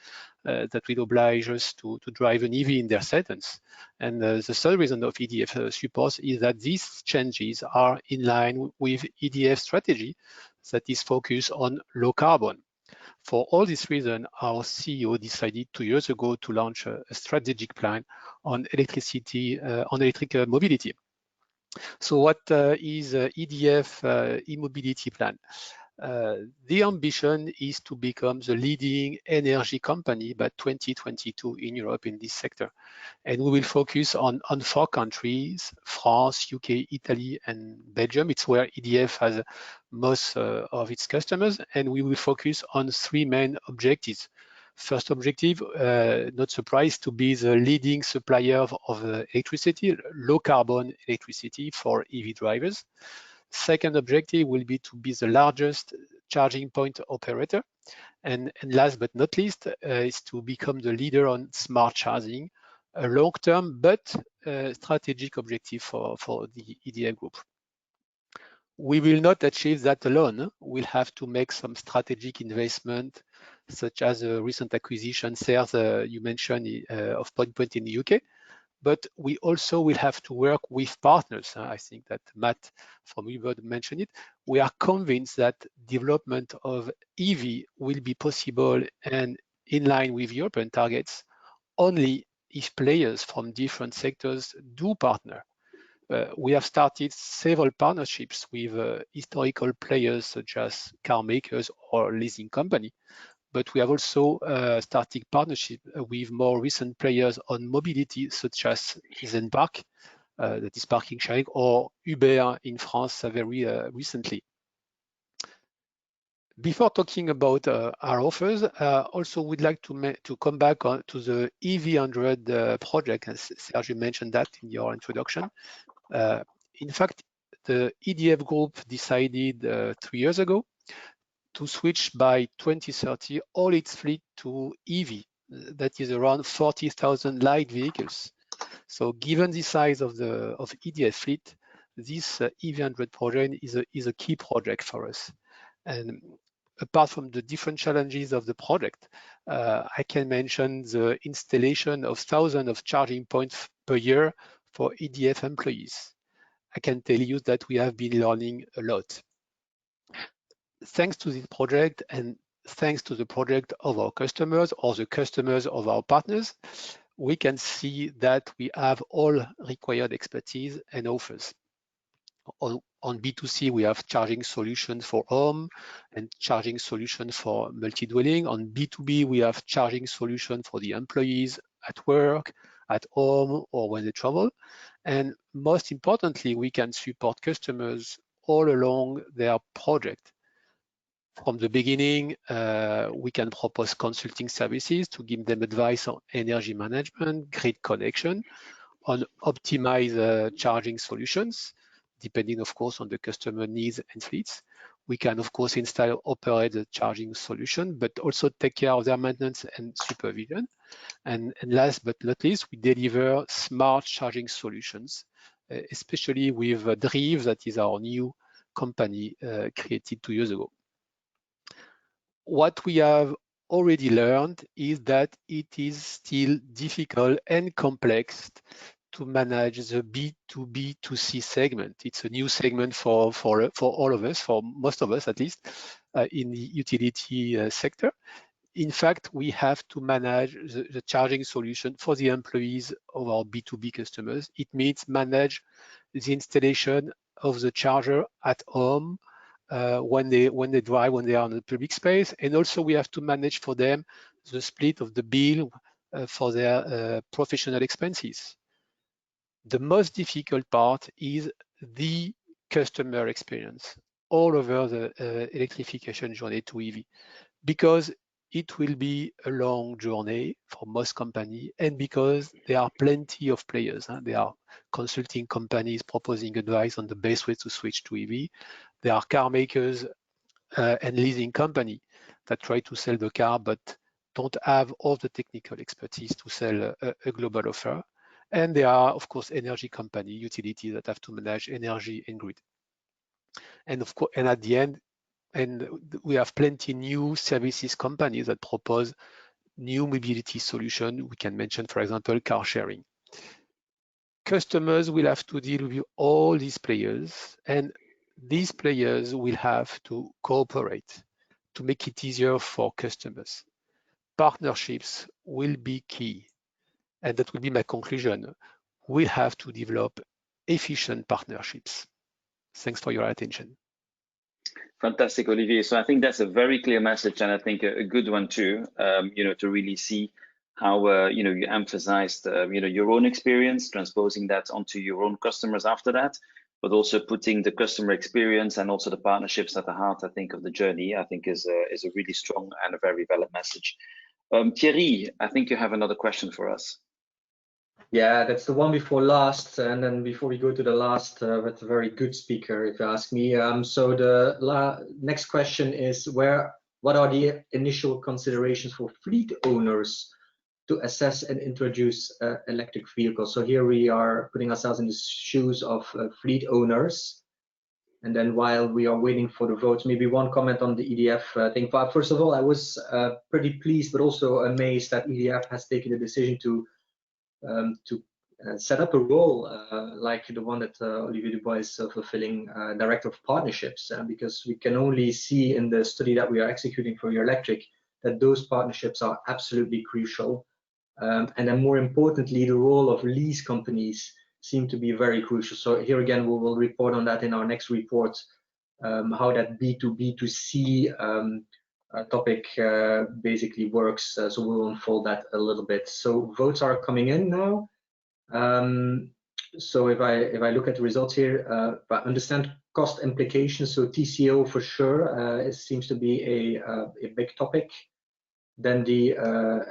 that will oblige us to drive an EV in their cities. And the third reason of EDF support is that these changes are in line with EDF strategy that is focused on low carbon. For all these reasons, our CEO decided 2 years ago to launch a strategic plan on electric mobility. So what is EDF e-mobility plan? The ambition is to become the leading energy company by 2022 in Europe in this sector. And we will focus on 4 countries, France, UK, Italy, and Belgium. It's where EDF has most of its customers. And we will focus on 3 main objectives. First objective, not surprised, to be the leading supplier of electricity, low carbon electricity for EV drivers. Second objective will be to be the largest charging point operator. And last but not least, is to become the leader on smart charging, a long-term but strategic objective for the EDF group. We will not achieve that alone. We'll have to make some strategic investment, such as a recent acquisition, Serge, you mentioned, of PointPoint in the UK. But we also will have to work with partners. I think that Matt from eVision mentioned it. We are convinced that development of EV will be possible and in line with European targets only if players from different sectors do partner. We have started several partnerships with historical players such as car makers or leasing company. But we have also started partnership with more recent players on mobility, such as Zenpark, that is parking sharing, or Uber in France very recently. Before talking about our offers, also would like to come back to the EV100 project, as Serge mentioned that in your introduction. In fact, the EDF group decided 3 years ago to switch by 2030 all its fleet to EV. That is around 40,000 light vehicles. So given the size of EDF fleet, this EV100 project is a key project for us. And apart from the different challenges of the project, I can mention the installation of thousands of charging points per year for EDF employees. I can tell you that we have been learning a lot. Thanks to this project and thanks to the project of our customers or the customers of our partners, we can see that we have all required expertise and offers. On B2C, we have charging solutions for home and charging solutions for multi-dwelling. On B2B, we have charging solutions for the employees at work, at home, or when they travel. And most importantly, we can support customers all along their project. From the beginning, we can propose consulting services to give them advice on energy management, grid connection, on optimized charging solutions, depending, of course, on the customer needs and fleets. We can, of course, install, operate the charging solution, but also take care of their maintenance and supervision. And last but not least, we deliver smart charging solutions, especially with Drive, that is our new company created 2 years ago. What we have already learned is that it is still difficult and complex to manage the B2B2C segment. It's a new segment for all of us, for most of us at least, in the utility sector. In fact, we have to manage the charging solution for the employees of our B2B customers. It means manage the installation of the charger at home, when they drive, when they are in the public space, and also we have to manage for them the split of the bill for their professional expenses. The most difficult part is the customer experience all over the electrification journey to EV, because it will be a long journey for most companies, and because there are plenty of players. There are consulting companies proposing advice on the best way to switch to EV. There are car makers and leasing companies that try to sell the car but don't have all the technical expertise to sell a global offer. And there are, of course, energy companies, utilities that have to manage energy and grid. And of course, and at the end, and we have plenty new services companies that propose new mobility solutions. We can mention, for example, car sharing. Customers will have to deal with all these players, and these players will have to cooperate to make it easier for customers. Partnerships will be key, and that will be my conclusion. We'll have to develop efficient partnerships. Thanks for your attention. Fantastic, Olivier. So I think that's a very clear message, and I think a good one too. To really see how you emphasized your own experience, transposing that onto your own customers after that, but also putting the customer experience and also the partnerships at the heart, I think, of the journey. I think is a really strong and a very valid message. Thierry, I think you have another question for us. Yeah, that's the one before last, and then before we go to the last, that's a very good speaker, if you ask me. So the next question is, what are the initial considerations for fleet owners to assess and introduce electric vehicles? So here we are putting ourselves in the shoes of fleet owners. And then while we are waiting for the votes, maybe one comment on the EDF thing. But first of all, I was pretty pleased, but also amazed that EDF has taken the decision to set up a role like the one that Olivier Dubois is fulfilling, Director of Partnerships, because we can only see in the study that we are executing for Your Electric that those partnerships are absolutely crucial. And then more importantly, the role of lease companies seem to be very crucial. So here again, we will report on that in our next report, how that B2B2C topic basically works. So we'll unfold that a little bit. So votes are coming in now. So if I look at the results here, I understand cost implications. So TCO for sure, it seems to be a big topic. Then the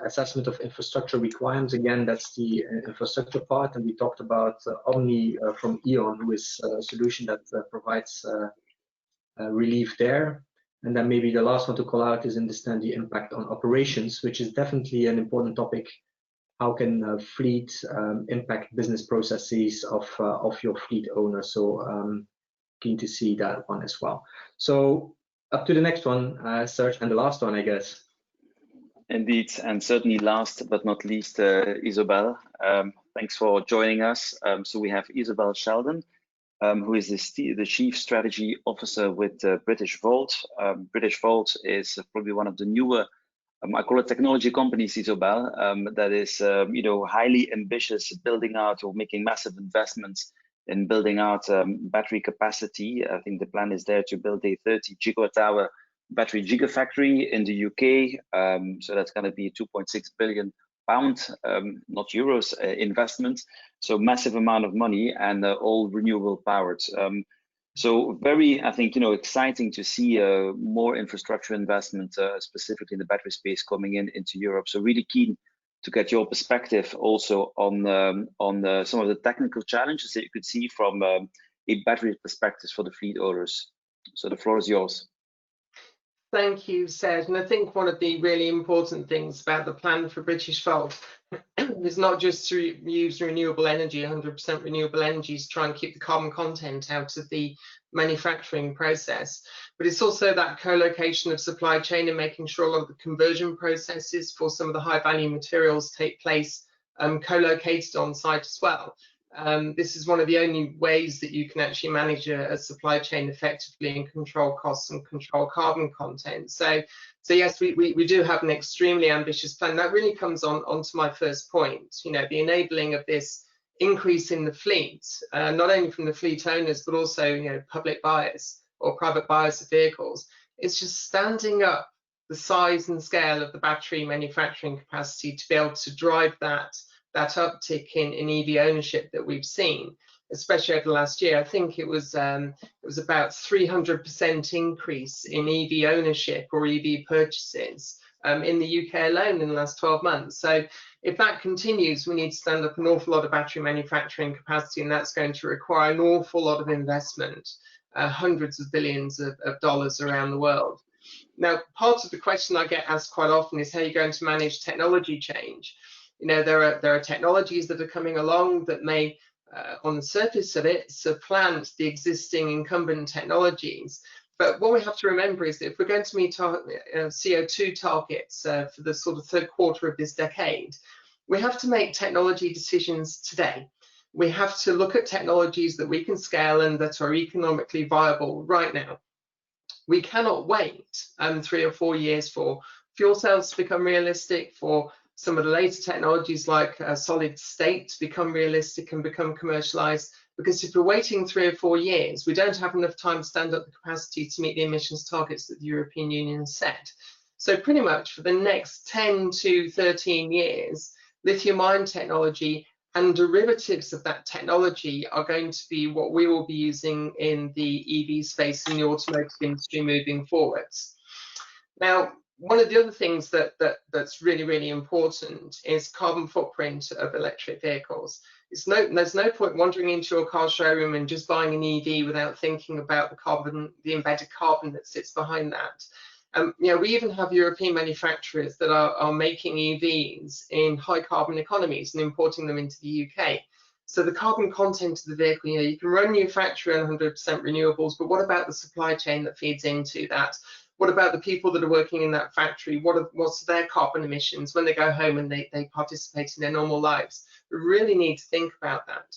assessment of infrastructure requirements, again, that's the infrastructure part. And we talked about Omni from E.ON, who is a solution that provides relief there. And then maybe the last one to call out is understand the impact on operations, which is definitely an important topic. How can fleet impact business processes of your fleet owner? So keen to see that one as well. So up to the next one, Serge, and the last one, I guess. Indeed, and certainly last but not least, Isabel. Thanks for joining us. So we have Isabel Sheldon, who is the Chief Strategy Officer with British Volt. British Volt is probably one of the newer, I call it technology companies, Isabel, that is highly ambitious, building out or making massive investments in building out battery capacity. I think the plan is there to build a 30 gigawatt hour battery gigafactory in the UK. So that's going to be 2.6 billion pound, not euros, investment. So massive amount of money and all renewable powered. So very, I think, exciting to see more infrastructure investment, specifically in the battery space coming into Europe. So really keen to get your perspective also on some of the technical challenges that you could see from a battery perspective for the fleet owners. So the floor is yours. Thank you, Serge. And I think one of the really important things about the plan for British Volt is not just to use renewable energy, 100% renewable energy, to try and keep the carbon content out of the manufacturing process, but it's also that co-location of supply chain and making sure all of the conversion processes for some of the high value materials take place co-located on site as well. This is one of the only ways that you can actually manage a supply chain effectively and control costs and control carbon content. So yes, we do have an extremely ambitious plan. That really comes onto my first point, the enabling of this increase in the fleet, not only from the fleet owners, but also public buyers or private buyers of vehicles. It's just standing up the size and scale of the battery manufacturing capacity to be able to drive that uptick in EV ownership that we've seen, especially over the last year. I think it was about 300% increase in EV ownership or EV purchases in the UK alone in the last 12 months. So if that continues, we need to stand up an awful lot of battery manufacturing capacity, and that's going to require an awful lot of investment, hundreds of billions of dollars around the world. Now, part of the question I get asked quite often is how you're going to manage technology change. You know, there are technologies that are coming along that may, on the surface of it, supplant the existing incumbent technologies. But what we have to remember is that if we're going to meet our CO2 targets for the sort of third quarter of this decade, we have to make technology decisions today. We have to look at technologies that we can scale and that are economically viable right now. We cannot wait 3 or 4 years for fuel cells to become realistic, for some of the later technologies like solid state to become realistic and become commercialized, because if we're waiting 3 or 4 years, we don't have enough time to stand up the capacity to meet the emissions targets that the European Union has set. So pretty much for the next 10 to 13 years, lithium-ion technology and derivatives of that technology are going to be what we will be using in the EV space in the automotive industry moving forwards. Now, one of the other things that's really, really important is carbon footprint of electric vehicles. There's no point wandering into your car showroom and just buying an EV without thinking about the embedded carbon that sits behind that. You know, we even have European manufacturers that are making EVs in high carbon economies and importing them into the UK. So the carbon content of the vehicle, you know, you can run your factory on 100% renewables, but what about the supply chain that feeds into that? What about the people that are working in that factory? What's their carbon emissions when they go home and they participate in their normal lives? We really need to think about that.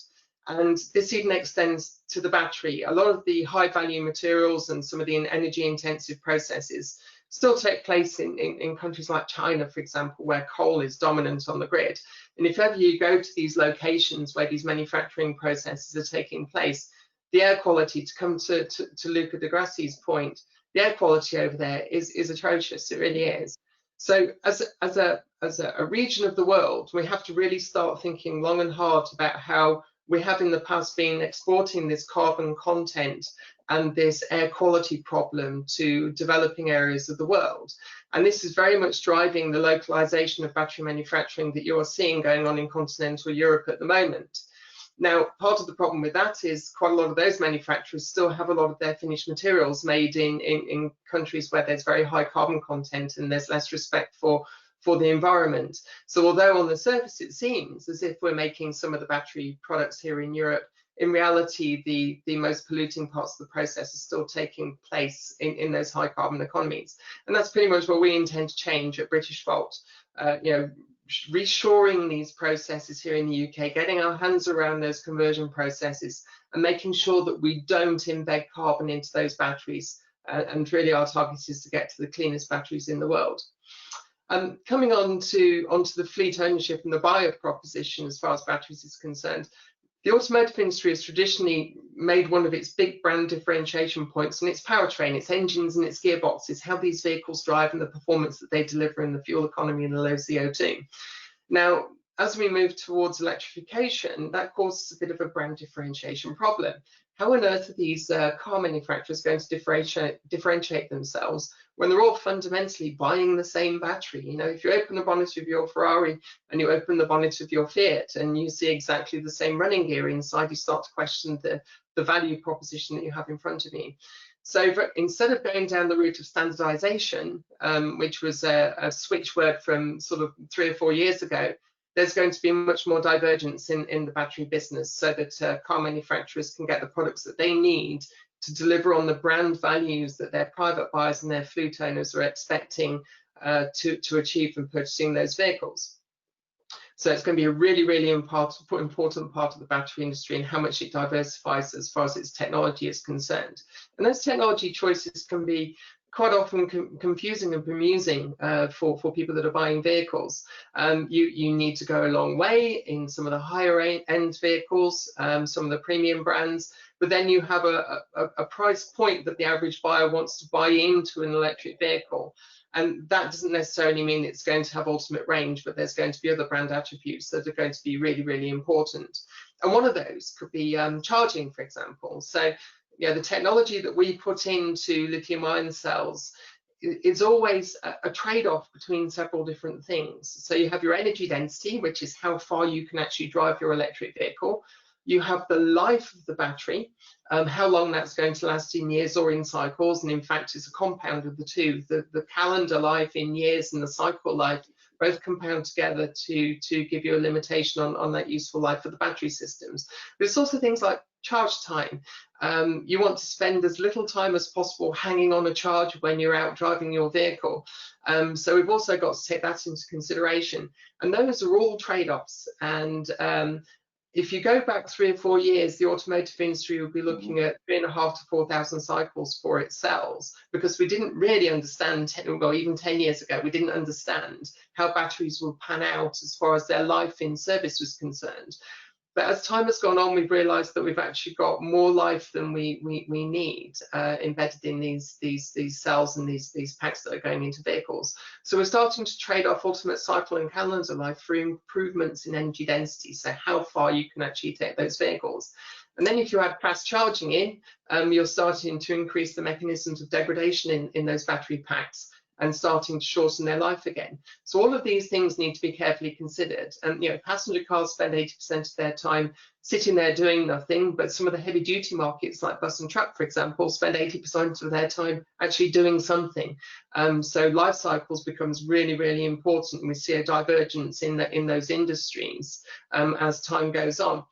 And this even extends to the battery. A lot of the high value materials and some of the energy intensive processes still take place in countries like China, for example, where coal is dominant on the grid. And if ever you go to these locations where these manufacturing processes are taking place, the air quality, to come to Luca de Grassi's point, the air quality over there is atrocious. It really is. So as a region of the world, we have to really start thinking long and hard about how we have in the past been exporting this carbon content and this air quality problem to developing areas of the world. And this is very much driving the localization of battery manufacturing that you're seeing going on in continental Europe at the moment. Now, part of the problem with that is quite a lot of those manufacturers still have a lot of their finished materials made in countries where there's very high carbon content and there's less respect for the environment. So although on the surface it seems as if we're making some of the battery products here in Europe, in reality the most polluting parts of the process is still taking place in those high carbon economies. And that's pretty much what we intend to change at Britishvolt. You know, reshoring these processes here in the UK, getting our hands around those conversion processes and making sure that we don't embed carbon into those batteries. And really our target is to get to the cleanest batteries in the world. Coming on to the fleet ownership and the buyer proposition as far as batteries is concerned, the automotive industry has traditionally made one of its big brand differentiation points and its powertrain, its engines and its gearboxes, how these vehicles drive and the performance that they deliver in the fuel economy and the low CO2. Now, as we move towards electrification, that causes a bit of a brand differentiation problem. How on earth are these car manufacturers going to differentiate themselves when they're all fundamentally buying the same battery? You know, if you open the bonnet of your Ferrari and you open the bonnet of your Fiat and you see exactly the same running gear inside, you start to question the value proposition that you have in front of you. So instead of going down the route of standardization, which was a switch word from sort of 3 or 4 years ago, there's going to be much more divergence in the battery business so that car manufacturers can get the products that they need to deliver on the brand values that their private buyers and their fleet owners are expecting to achieve from purchasing those vehicles. So it's going to be a really, really important part of the battery industry and how much it diversifies as far as its technology is concerned. And those technology choices can be quite often confusing and bemusing for people that are buying vehicles. You need to go a long way in some of the higher end vehicles, some of the premium brands, but then you have a price point that the average buyer wants to buy into an electric vehicle. And that doesn't necessarily mean it's going to have ultimate range, but there's going to be other brand attributes that are going to be really, really important. And one of those could be charging, for example. So yeah, the technology that we put into lithium-ion cells it's always a trade-off between several different things. So you have your energy density, which is how far you can actually drive your electric vehicle. You have the life of the battery, how long that's going to last in years or in cycles, and in fact it's a compound of the two. The calendar life in years and the cycle life both compound together to give you a limitation on that useful life of the battery systems. But it's also things like charge time. You want to spend as little time as possible hanging on a charge when you're out driving your vehicle. So we've also got to take that into consideration. And those are all trade-offs. And if you go back 3 or 4 years, the automotive industry would be looking at 3,500 to 4,000 cycles for its cells, because we didn't really understand, well, even 10 years ago, we didn't understand how batteries would pan out as far as their life in service was concerned. But as time has gone on, we've realised that we've actually got more life than we need embedded in these cells and these packs that are going into vehicles. So we're starting to trade off ultimate cycle and calendar life for improvements in energy density, so how far you can actually take those vehicles. And then if you add fast charging in, you're starting to increase the mechanisms of degradation in those battery packs and starting to shorten their life again. So all of these things need to be carefully considered. And passenger cars spend 80% of their time sitting there doing nothing, but some of the heavy duty markets like bus and truck, for example, spend 80% of their time actually doing something. So life cycles becomes really, really important, and we see a divergence in those industries as time goes on.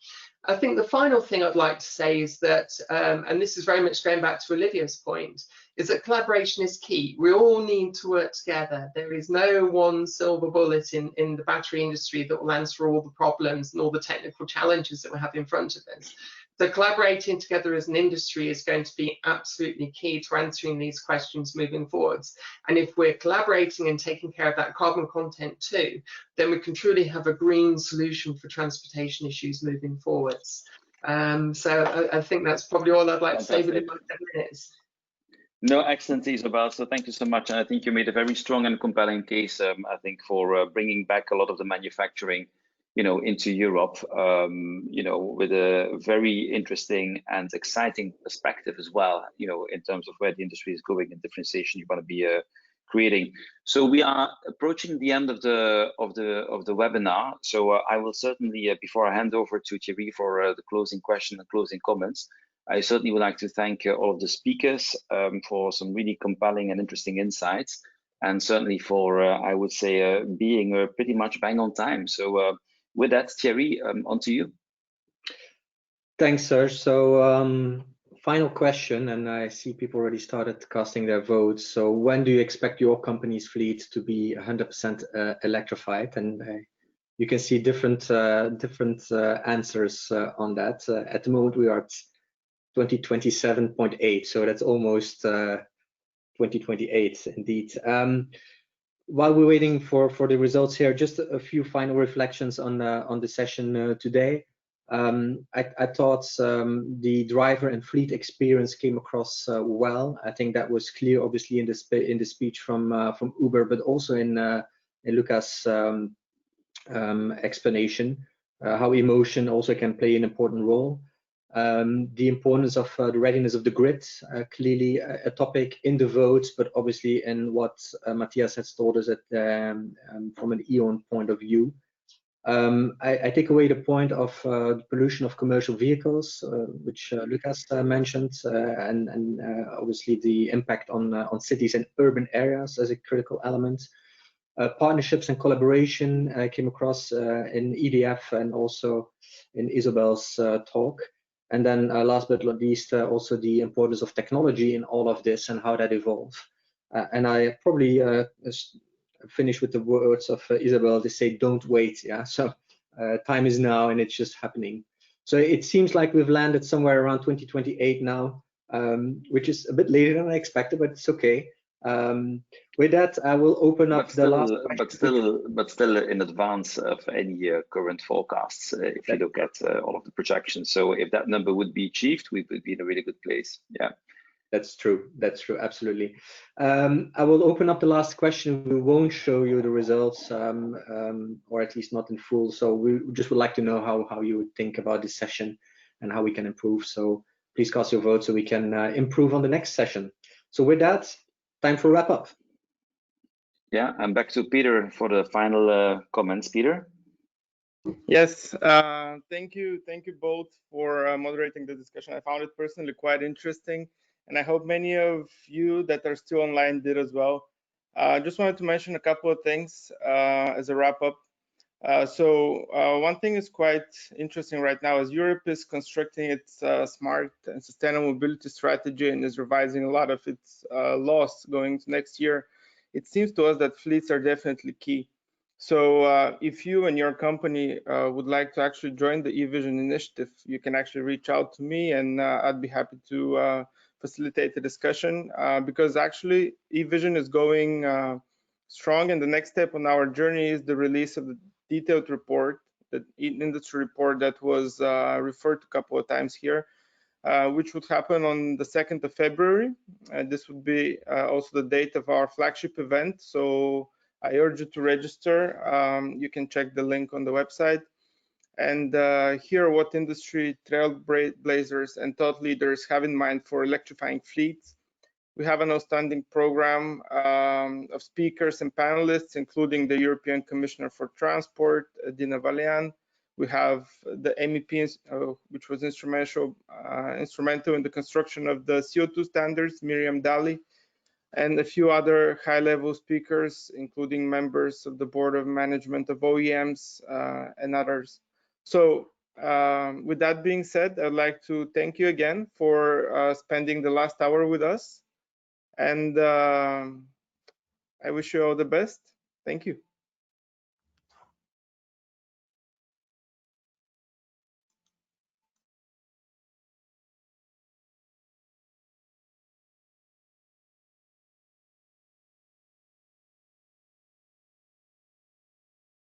I think the final thing I'd like to say is that, and this is very much going back to Olivia's point, is that collaboration is key. We all need to work together. There is no one silver bullet in the battery industry that will answer all the problems and all the technical challenges that we have in front of us. So collaborating together as an industry is going to be absolutely key to answering these questions moving forwards. And if we're collaborating and taking care of that carbon content too, then we can truly have a green solution for transportation issues moving forwards. So I think that's probably all I'd like to say within my 10 minutes. No, excellent, Isabel. So thank you so much. And I think you made a very strong and compelling case, I think, for bringing back a lot of the manufacturing, into Europe, with a very interesting and exciting perspective as well, in terms of where the industry is going and differentiation you're going to be creating. So we are approaching the end of the webinar. So I will certainly, before I hand over to Thierry for the closing question and closing comments, I certainly would like to thank all of the speakers for some really compelling and interesting insights, and certainly for, I would say, being pretty much bang on time. So with that, Thierry, on to you. Thanks, Serge. So final question, and I see people already started casting their votes. So when do you expect your company's fleet to be 100% electrified? And you can see different answers on that. At the moment, we are at 2027.8, so that's almost 2028 indeed. While we're waiting for the results here, just a few final reflections on the session today. I thought the driver and fleet experience came across well. I think that was clear, obviously, in the speech from Uber, but also in Luca's explanation, how emotion also can play an important role. The importance of the readiness of the grid, clearly a topic in the votes, but obviously in what Matthias has told us from an E.ON point of view. I take away the point of the pollution of commercial vehicles, which Lucas mentioned, and obviously the impact on cities and urban areas as a critical element. Partnerships and collaboration came across in EDF and also in Isabel's talk. And then last but not least, also the importance of technology in all of this and how that evolves. And I probably finish with the words of Isabel. They say, don't wait. Yeah, so time is now and it's just happening. So it seems like we've landed somewhere around 2028 now, which is a bit later than I expected, but it's okay. With that, I will open up the last question. But still in advance of any current forecasts, if you look at all of the projections. So if that number would be achieved, we would be in a really good place. Yeah. That's true. That's true. Absolutely. I will open up the last question. We won't show you the results, or at least not in full. So we just would like to know how you would think about this session and how we can improve. So please cast your vote so we can improve on the next session. So with that, time for wrap up. Yeah, I'm back to Peter for the final comments. Peter? Yes, thank you both for moderating the discussion. I found it personally quite interesting, and I hope many of you that are still online did as well. Just wanted to mention a couple of things as a wrap up. One thing is quite interesting right now is Europe is constructing its smart and sustainable mobility strategy and is revising a lot of its laws going to next year. It seems to us that fleets are definitely key. So if you and your company would like to actually join the eVision initiative, you can actually reach out to me, and I'd be happy to facilitate the discussion because actually eVision is going strong, and the next step on our journey is the release of the detailed report, the industry report that was referred to a couple of times here, which would happen on the 2nd of February. This would be also the date of our flagship event. So I urge you to register. You can check the link on the website and hear what industry trailblazers and thought leaders have in mind for electrifying fleets. We have an outstanding program of speakers and panelists, including the European Commissioner for Transport, Dina Valian. We have the MEP, which was instrumental in the construction of the CO2 standards, Miriam Daly, and a few other high-level speakers, including members of the Board of Management of OEMs and others. So with that being said, I'd like to thank you again for spending the last hour with us. And I wish you all the best. Thank you.